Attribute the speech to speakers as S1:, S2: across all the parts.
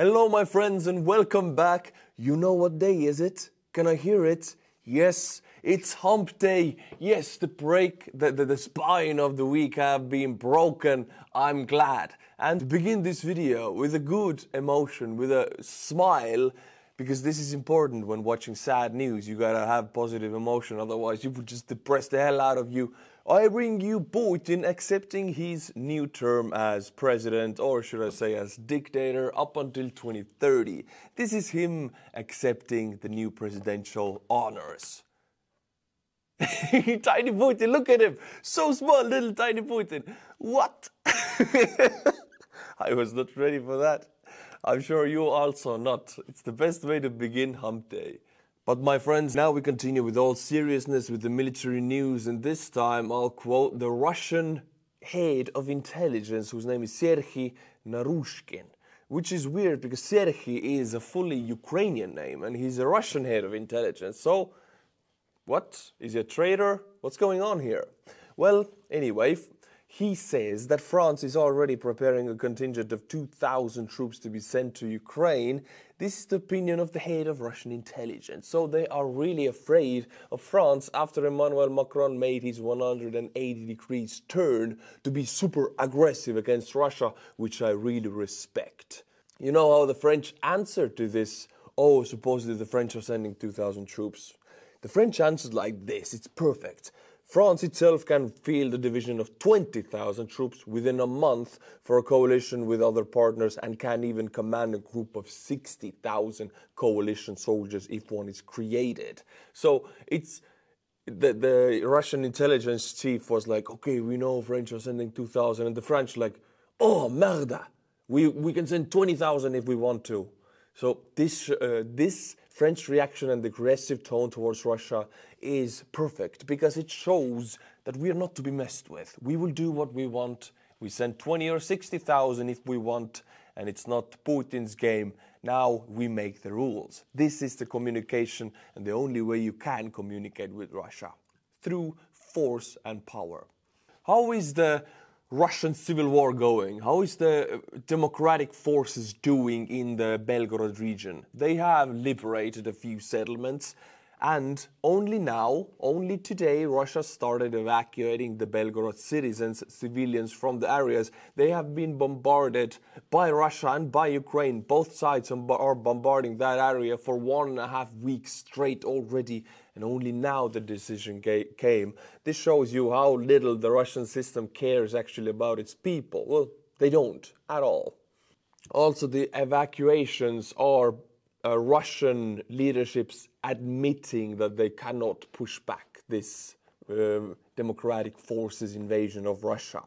S1: Hello my friends and welcome back. You know what day is it? Can I hear it? Yes, it's hump day. Yes, the spine of the week have been broken. I'm glad. And to begin this video with a good emotion, with a smile, because this is important when watching sad news. You gotta have positive emotion, otherwise you would just depress the hell out of you. I bring you Putin accepting his new term as president, or should I say as dictator, up until 2030. This is him accepting the new presidential honors. Tiny Putin, look at him! So small, little tiny Putin. What? I was not ready for that. I'm sure you also not. It's the best way to begin hump day. But my friends, now we continue with all seriousness with the military news, and this time I'll quote the Russian head of intelligence, whose name is Serhiy Narushkin, which is weird because Serhiy is a fully Ukrainian name and he's a Russian head of intelligence. So, what? Is he a traitor? What's going on here? Well, anyway, he says that France is already preparing a contingent of 2,000 troops to be sent to Ukraine. This is the opinion of the head of Russian intelligence. So they are really afraid of France after Emmanuel Macron made his 180 degrees turn to be super aggressive against Russia, which I really respect. You know how the French answered to this? Oh, supposedly the French are sending 2,000 troops. The French answered like this, it's perfect. France itself can field a division of 20,000 troops within a month for a coalition with other partners and can even command a group of 60,000 coalition soldiers if one is created. So it's the Russian intelligence chief was like, okay, we know French are sending 2,000, and the French like, oh, merda, we can send 20,000 if we want to. So this French reaction and aggressive tone towards Russia is perfect because it shows that we are not to be messed with. We will do what we want. We send 20 or 60,000 if we want, and it's not Putin's game. Now we make the rules. This is the communication and the only way you can communicate with Russia, through force and power. How is the Russian civil war going? How is the democratic forces doing in the Belgorod region? They have liberated a few settlements, and only now, only today, Russia started evacuating the Belgorod civilians from the areas. They have been bombarded by Russia and by Ukraine. Both sides are bombarding that area for 1.5 weeks straight already, and only now the decision came. This shows you how little the Russian system cares actually about its people. Well, they don't at all. Also, the evacuations are Russian leadership's admitting that they cannot push back this democratic forces invasion of Russia.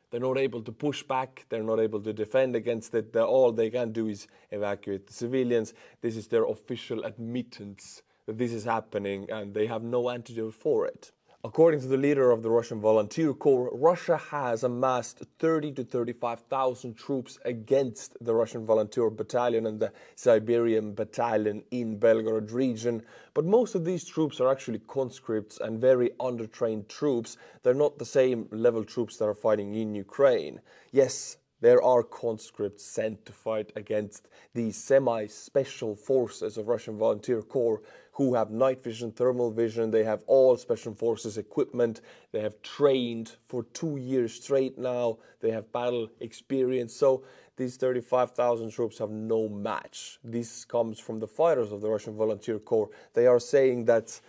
S1: They're not able to push back, they're not able to defend against it. All they can do is evacuate the civilians. This is their official admittance that this is happening, and they have no antidote for it. According to the leader of the Russian Volunteer Corps, Russia has amassed 30 to 35,000 troops against the Russian Volunteer Battalion and the Siberian Battalion in Belgorod region. But most of these troops are actually conscripts and very undertrained troops. They're not the same level troops that are fighting in Ukraine. Yes, there are conscripts sent to fight against these semi-special forces of Russian Volunteer Corps who have night vision, thermal vision, they have all special forces equipment, they have trained for 2 years straight now, they have battle experience. So these 35,000 troops have no match. This comes from the fighters of the Russian Volunteer Corps. They are saying that,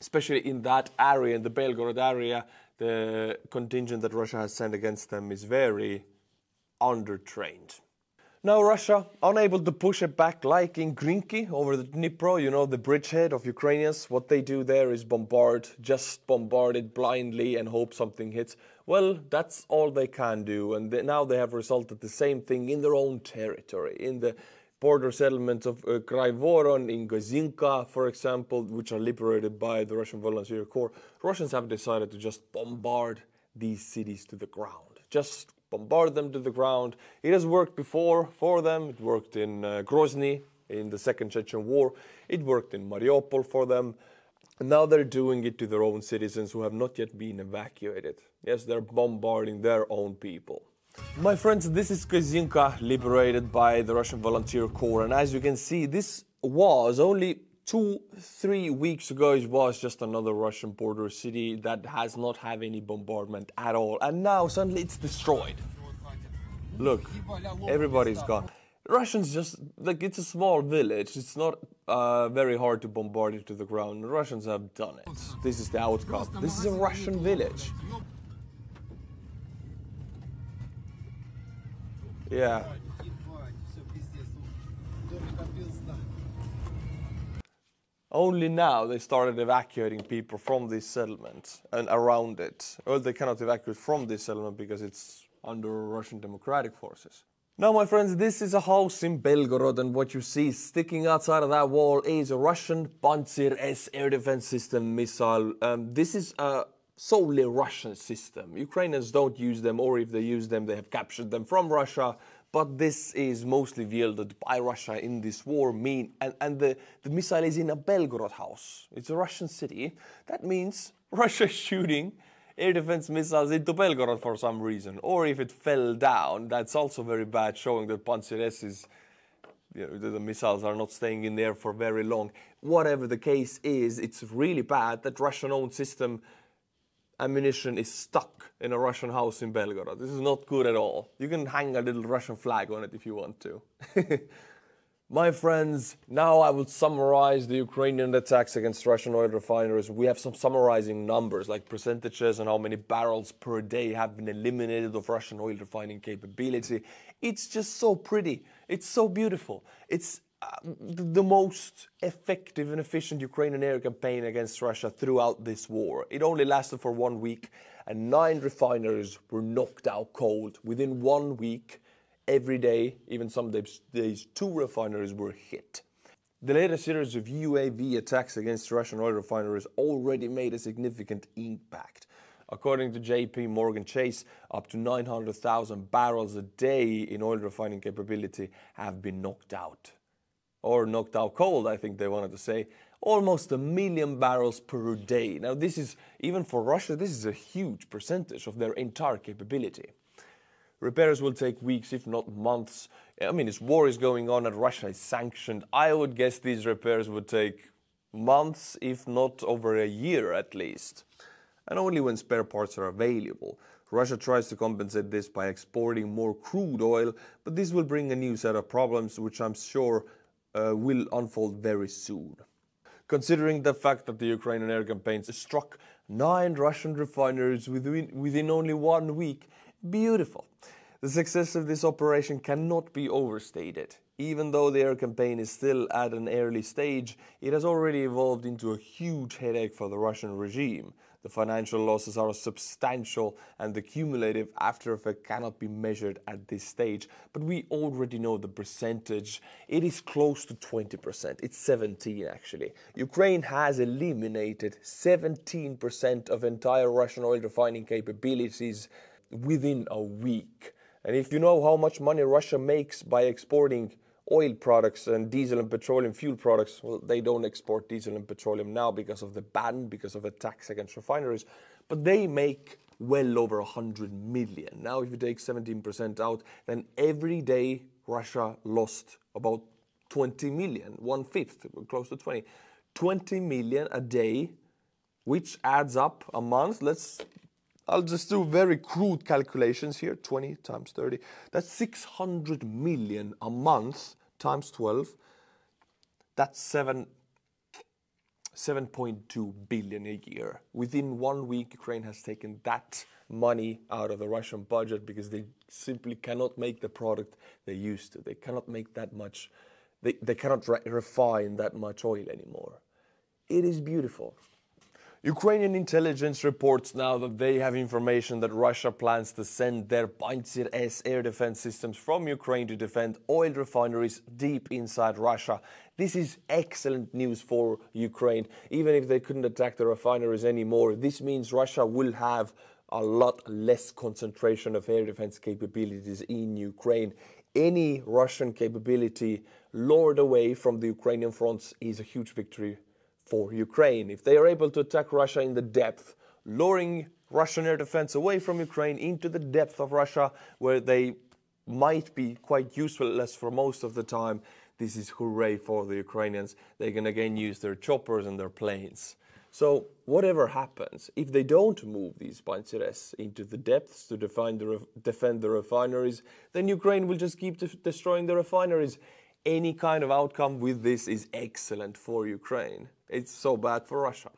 S1: especially in that area, in the Belgorod area, the contingent that Russia has sent against them is very undertrained. Now Russia, unable to push it back like in Grinki over the Dnipro, you know, the bridgehead of Ukrainians, what they do there is just bombard it blindly and hope something hits. Well, that's all they can do, and now they have resulted the same thing in their own territory, in the border settlements of Kraivoron, in Kozinka, for example, which are liberated by the Russian Volunteer Corps. Russians have decided to just bombard these cities to the ground. Just bombard them to the ground. It has worked before for them. It worked in Grozny in the Second Chechen War. It worked in Mariupol for them. And now they're doing it to their own citizens who have not yet been evacuated. Yes, they're bombarding their own people. My friends, this is Kozinka, liberated by the Russian Volunteer Corps, and as you can see, this was only 2-3 weeks ago. It was just another Russian border city that has not had any bombardment at all, and now suddenly it's destroyed. Look, everybody's gone. Russians just, like, it's a small village. It's not very hard to bombard it to the ground. The Russians have done it. This is the outcome. This is a Russian village. Yeah. Only now they started evacuating people from this settlement and around it. Well, they cannot evacuate from this settlement because it's under Russian democratic forces. Now, my friends, this is a house in Belgorod, and what you see sticking outside of that wall is a Russian Pantsir S air defense system missile. This is a solely Russian system. Ukrainians don't use them, or if they use them, they have captured them from Russia. But this is mostly wielded by Russia in this war. And the missile is in a Belgorod house. It's a Russian city. That means Russia is shooting air defense missiles into Belgorod for some reason. Or if it fell down, that's also very bad, showing that Pantsir S is, the missiles are not staying in there for very long. Whatever the case is, it's really bad that Russian-owned system ammunition is stuck in a Russian house in Belgorod. This is not good at all. You can hang a little Russian flag on it if you want to. My friends, now I will summarize the Ukrainian attacks against Russian oil refineries. We have some summarizing numbers, like percentages and how many barrels per day have been eliminated of Russian oil refining capability. It's just so pretty. It's so beautiful. It's the most effective and efficient Ukrainian air campaign against Russia throughout this war. It only lasted for 1 week, and 9 refineries were knocked out cold within 1 week. Every day, even some days, 2 refineries were hit. The latest series of UAV attacks against Russian oil refineries already made a significant impact. According to JP Morgan Chase, up to 900,000 barrels a day in oil refining capability have been knocked out. Or knocked out cold, I think they wanted to say. Almost 1 million barrels per day. Now this is, even for Russia, this is a huge percentage of their entire capability. Repairs will take weeks, if not months. I mean, this war is going on and Russia is sanctioned. I would guess these repairs would take months, if not over a year at least. And only when spare parts are available. Russia tries to compensate this by exporting more crude oil, but this will bring a new set of problems, which I'm sure will unfold very soon. Considering the fact that the Ukrainian air campaigns struck 9 Russian refineries within only 1 week, beautiful. The success of this operation cannot be overstated. Even though the air campaign is still at an early stage, it has already evolved into a huge headache for the Russian regime. The financial losses are substantial and the cumulative after effect cannot be measured at this stage. But we already know the percentage. It is close to 20%. It's 17 actually. Ukraine has eliminated 17% of entire Russian oil refining capabilities within a week. And if you know how much money Russia makes by exporting oil products and diesel and petroleum fuel products, well, they don't export diesel and petroleum now because of the ban, because of the tax against refineries, but they make well over 100 million. Now, if you take 17% out, then every day Russia lost about 20 million, 1/5, close to 20. 20 million a day, which adds up a month. I'll just do very crude calculations here. 20 times 30. That's 600 million a month times 12. That's 7.2 billion a year. Within 1 week, Ukraine has taken that money out of the Russian budget because they simply cannot make the product they used to. They cannot make that much. They cannot refine that much oil anymore. It is beautiful. Ukrainian intelligence reports now that they have information that Russia plans to send their Pantsir S air defense systems from Ukraine to defend oil refineries deep inside Russia. This is excellent news for Ukraine. Even if they couldn't attack the refineries anymore, this means Russia will have a lot less concentration of air defense capabilities in Ukraine. Any Russian capability lured away from the Ukrainian fronts is a huge victory for Ukraine. If they are able to attack Russia in the depth, luring Russian air defense away from Ukraine into the depth of Russia, where they might be quite useless for most of the time. This is hooray for the Ukrainians. They can again use their choppers and their planes. So whatever happens, if they don't move these Pantsires into the depths to defend the refineries, then Ukraine will just keep destroying the refineries. Any kind of outcome with this is excellent for Ukraine. It's so bad for Russia.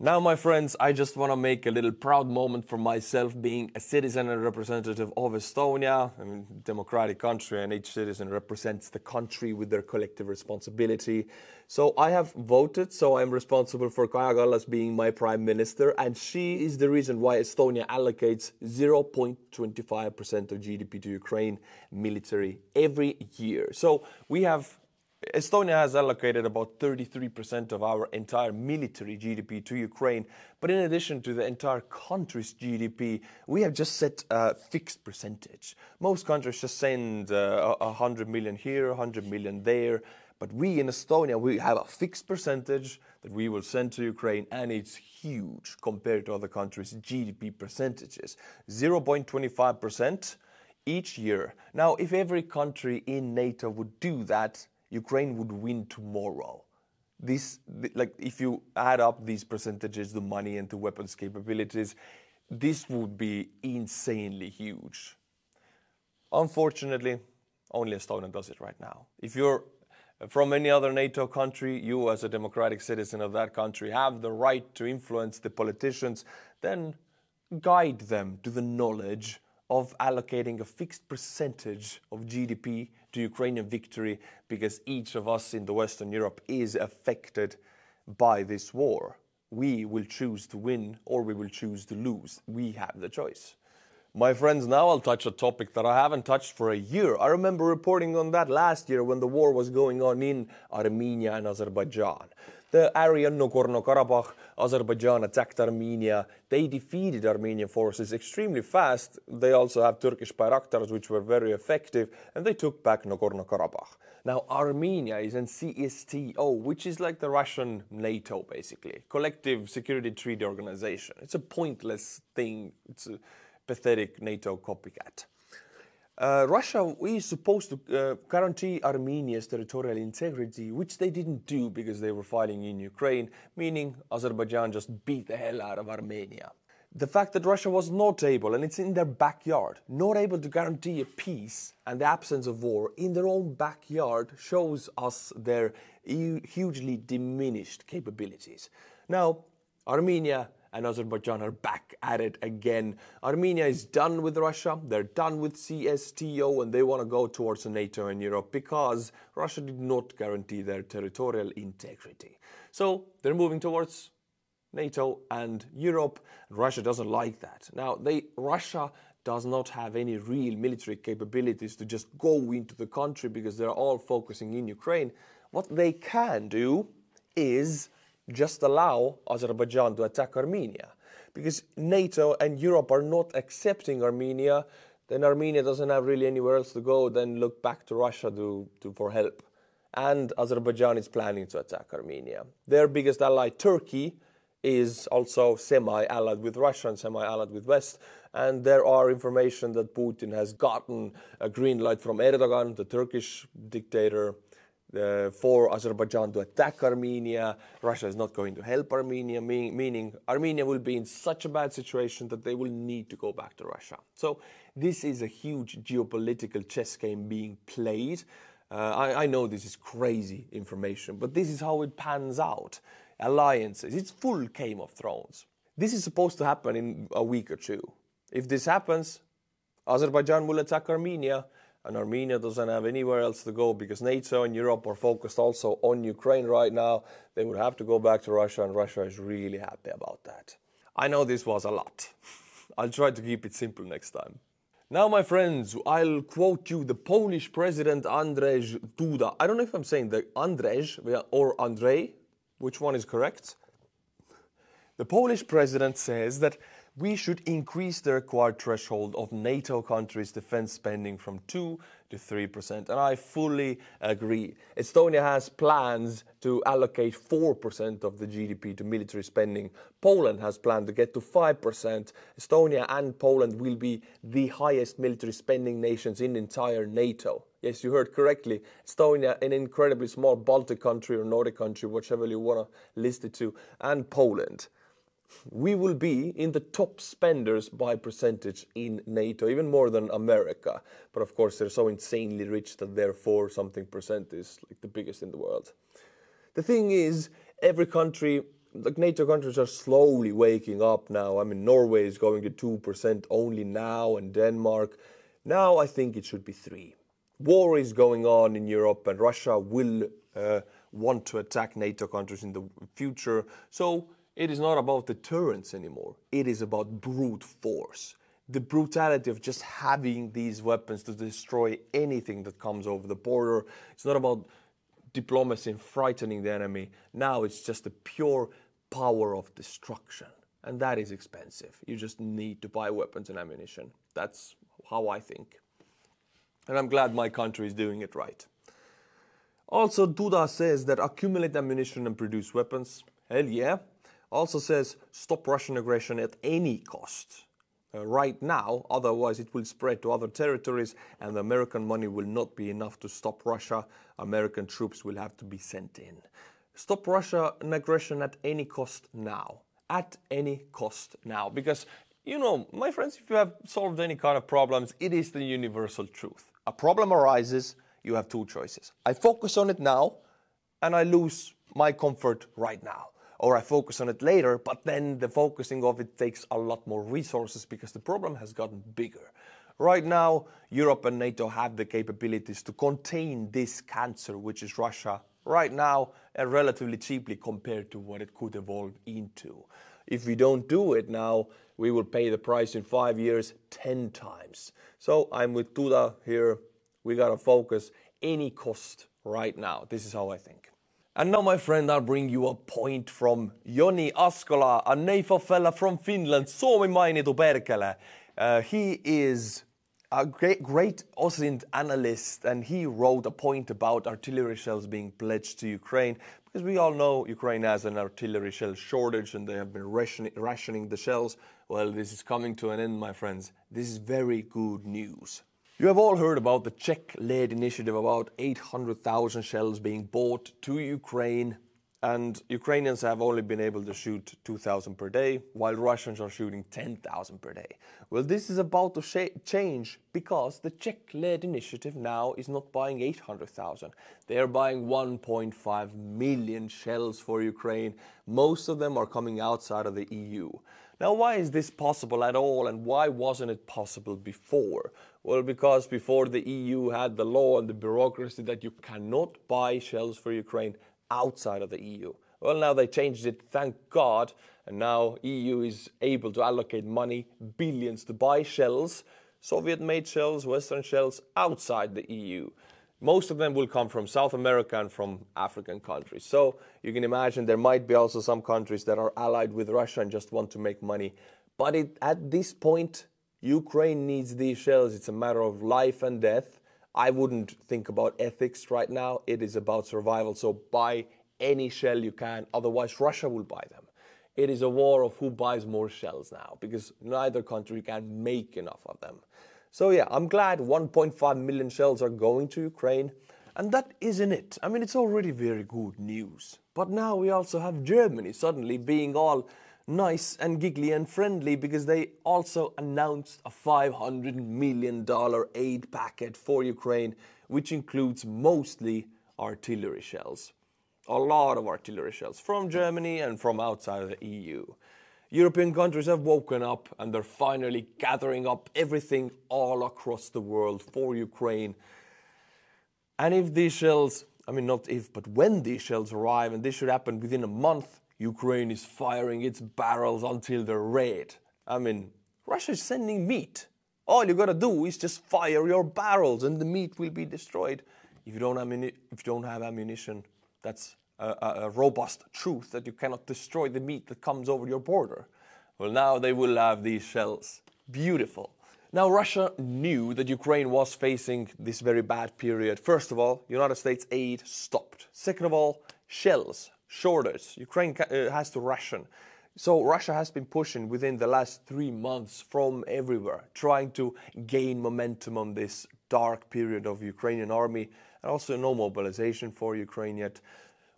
S1: Now, my friends, I just want to make a little proud moment for myself being a citizen and representative of Estonia, a democratic country, and each citizen represents the country with their collective responsibility. So I have voted, so I'm responsible for Kaja Kallas being my prime minister, and she is the reason why Estonia allocates 0.25% of GDP to Ukraine military every year. So Estonia has allocated about 33% of our entire military GDP to Ukraine, but in addition to the entire country's GDP, we have just set a fixed percentage. Most countries just send 100 million here, 100 million there, but we in Estonia, we have a fixed percentage that we will send to Ukraine, and it's huge compared to other countries' GDP percentages. 0.25% each year. Now, if every country in NATO would do that, Ukraine would win tomorrow. If you add up these percentages, the money and the weapons capabilities, this would be insanely huge. Unfortunately, only Estonia does it right now. If you're from any other NATO country, you as a democratic citizen of that country have the right to influence the politicians, then guide them to the knowledge of allocating a fixed percentage of GDP to Ukrainian victory, because each of us in the Western Europe is affected by this war. We will choose to win or we will choose to lose. We have the choice. My friends, now I'll touch a topic that I haven't touched for a year. I remember reporting on that last year when the war was going on in Armenia and Azerbaijan. The area Nagorno-Karabakh, Azerbaijan attacked Armenia. They defeated Armenian forces extremely fast. They also have Turkish Bayraktars, which were very effective, and they took back Nagorno-Karabakh. Now, Armenia is in CSTO, which is like the Russian NATO, basically. Collective Security Treaty Organization. It's a pointless thing. It's a pathetic NATO copycat. Russia is supposed to guarantee Armenia's territorial integrity, which they didn't do because they were fighting in Ukraine, meaning Azerbaijan just beat the hell out of Armenia. The fact that Russia was not able, and it's in their backyard, not able to guarantee a peace and the absence of war in their own backyard shows us their hugely diminished capabilities. Now, Armenia and Azerbaijan are back at it again. Armenia is done with Russia, they're done with CSTO, and they want to go towards NATO and Europe because Russia did not guarantee their territorial integrity. So they're moving towards NATO and Europe. Russia doesn't like that. Now, Russia does not have any real military capabilities to just go into the country because they're all focusing in Ukraine. What they can do is just allow Azerbaijan to attack Armenia. Because NATO and Europe are not accepting Armenia, then Armenia doesn't have really anywhere else to go than look back to Russia for help. And Azerbaijan is planning to attack Armenia. Their biggest ally, Turkey, is also semi-allied with Russia and semi-allied with West. And there are information that Putin has gotten a green light from Erdogan, the Turkish dictator, for Azerbaijan to attack Armenia. Russia is not going to help Armenia, meaning Armenia will be in such a bad situation that they will need to go back to Russia. So this is a huge geopolitical chess game being played. I know this is crazy information, but this is how it pans out. Alliances, it's full Game of Thrones. This is supposed to happen in a week or two. If this happens, Azerbaijan will attack Armenia, and Armenia doesn't have anywhere else to go because NATO and Europe are focused also on Ukraine right now. They would have to go back to Russia, and Russia is really happy about that. I know this was a lot. I'll try to keep it simple next time. Now, my friends, I'll quote you the Polish president Andrzej Duda. I don't know if I'm saying the Andrzej or Andrzej, which one is correct. The Polish president says that we should increase the required threshold of NATO countries' defense spending from 2 to 3%. And I fully agree. Estonia has plans to allocate 4% of the GDP to military spending. Poland has planned to get to 5%. Estonia and Poland will be the highest military spending nations in entire NATO. Yes, you heard correctly. Estonia, an incredibly small Baltic country or Nordic country, whichever you want to list it to, and Poland. We will be in the top spenders by percentage in NATO, even more than America. But of course, they're so insanely rich that therefore something percent is like the biggest in the world. The thing is, every country, like NATO countries, are slowly waking up now. I mean, Norway is going to 2% only now, and Denmark. Now I think it should be 3%. War is going on in Europe, and Russia will want to attack NATO countries in the future. So it is not about deterrence anymore. It is about brute force. The brutality of just having these weapons to destroy anything that comes over the border. It's not about diplomacy and frightening the enemy. Now it's just the pure power of destruction. And that is expensive. You just need to buy weapons and ammunition. That's how I think. And I'm glad my country is doing it right. Also, Duda says that accumulate ammunition and produce weapons. Hell yeah. Also says stop Russian aggression at any cost. Right now, otherwise it will spread to other territories and the American money will not be enough to stop Russia. American troops will have to be sent in. Stop Russian aggression at any cost now. At any cost now. Because, you know, my friends, if you have solved any kind of problems, it is the universal truth. A problem arises, you have two choices. I focus on it now and I lose my comfort right now. Or I focus on it later, but then the focusing of it takes a lot more resources because the problem has gotten bigger. Right now, Europe and NATO have the capabilities to contain this cancer, which is Russia, right now, and relatively cheaply compared to what it could evolve into. If we don't do it now, we will pay the price in 5 years 10 times. So I'm with Duda here. We gotta focus any cost right now. This is how I think. And now, my friend, I'll bring you a point from Joni Askola, a NAFO fella from Finland, Suomi mainitu perkele. He is a great OSINT analyst, and he wrote a point about artillery shells being pledged to Ukraine, because we all know Ukraine has an artillery shell shortage and they have been rationing the shells. Well, this is coming to an end, my friends. This is very good news. You have all heard about the Czech-led initiative about 800,000 shells being bought to Ukraine, and Ukrainians have only been able to shoot 2,000 per day, while Russians are shooting 10,000 per day. Well, this is about to change because the Czech-led initiative now is not buying 800,000. They are buying 1.5 million shells for Ukraine. Most of them are coming outside of the EU. Now, why is this possible at all, and why wasn't it possible before? Well, because before the EU had the law and the bureaucracy that you cannot buy shells for Ukraine outside of the EU. Well, now they changed it, thank God, and now EU is able to allocate money, billions, to buy shells, Soviet-made shells, Western shells, outside the EU. Most of them will come from South America and from African countries. So you can imagine there might be also some countries that are allied with Russia and just want to make money. But at this point, Ukraine needs these shells. It's a matter of life and death. I wouldn't think about ethics right now. It is about survival. So buy any shell you can. Otherwise, Russia will buy them. It is a war of who buys more shells now, because neither country can make enough of them. So yeah, I'm glad 1.5 million shells are going to Ukraine. And that isn't it. I mean, it's already very good news. But now we also have Germany suddenly being all nice and giggly and friendly, because they also announced a $500 million aid packet for Ukraine, which includes mostly artillery shells. A lot of artillery shells from Germany and from outside of the EU. European countries have woken up and they're finally gathering up everything all across the world for Ukraine. And if these shells, I mean not if, but when these shells arrive, and this should happen within a month, Ukraine is firing its barrels until they're red. I mean, Russia is sending meat. All you gotta do is just fire your barrels and the meat will be destroyed. If you don't have ammunition, that's a robust truth that you cannot destroy the meat that comes over your border. Well, now they will have these shells. Beautiful. Now, Russia knew that Ukraine was facing this very bad period. First of all, United States aid stopped. Second of all, shells, shortage. Ukraine has to ration. So Russia has been pushing within the last 3 months from everywhere, trying to gain momentum on this dark period of Ukrainian army, and also no mobilization for Ukraine yet.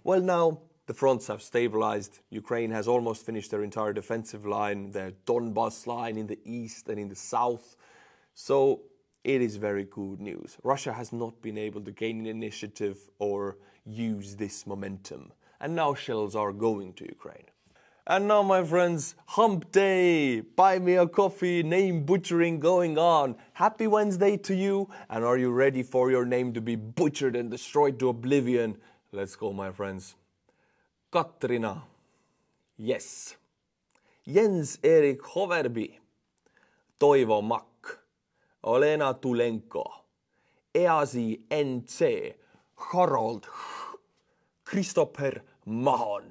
S1: Well, now the fronts have stabilized. Ukraine has almost finished their entire defensive line, their Donbas line in the east and in the south. So it is very good news. Russia has not been able to gain an initiative or use this momentum. And now shells are going to Ukraine. And now, my friends, hump day, buy me a coffee, name butchering going on. Happy Wednesday to you. And are you ready for your name to be butchered and destroyed to oblivion? Let's go, my friends. Katrina. Yes. Jens Erik Hoverby. Toivo Mak. Olena Tulenko. Easi NC. Harold. Christopher Mahon.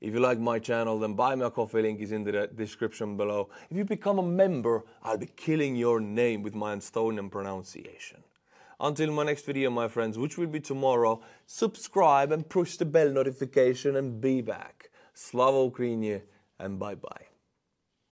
S1: If you like my channel, then buy me a coffee, link is in the description below. If you become a member, I'll be killing your name with my Estonian pronunciation. Until my next video, my friends, which will be tomorrow, subscribe and push the bell notification and be back. Slava Ukraini and bye-bye.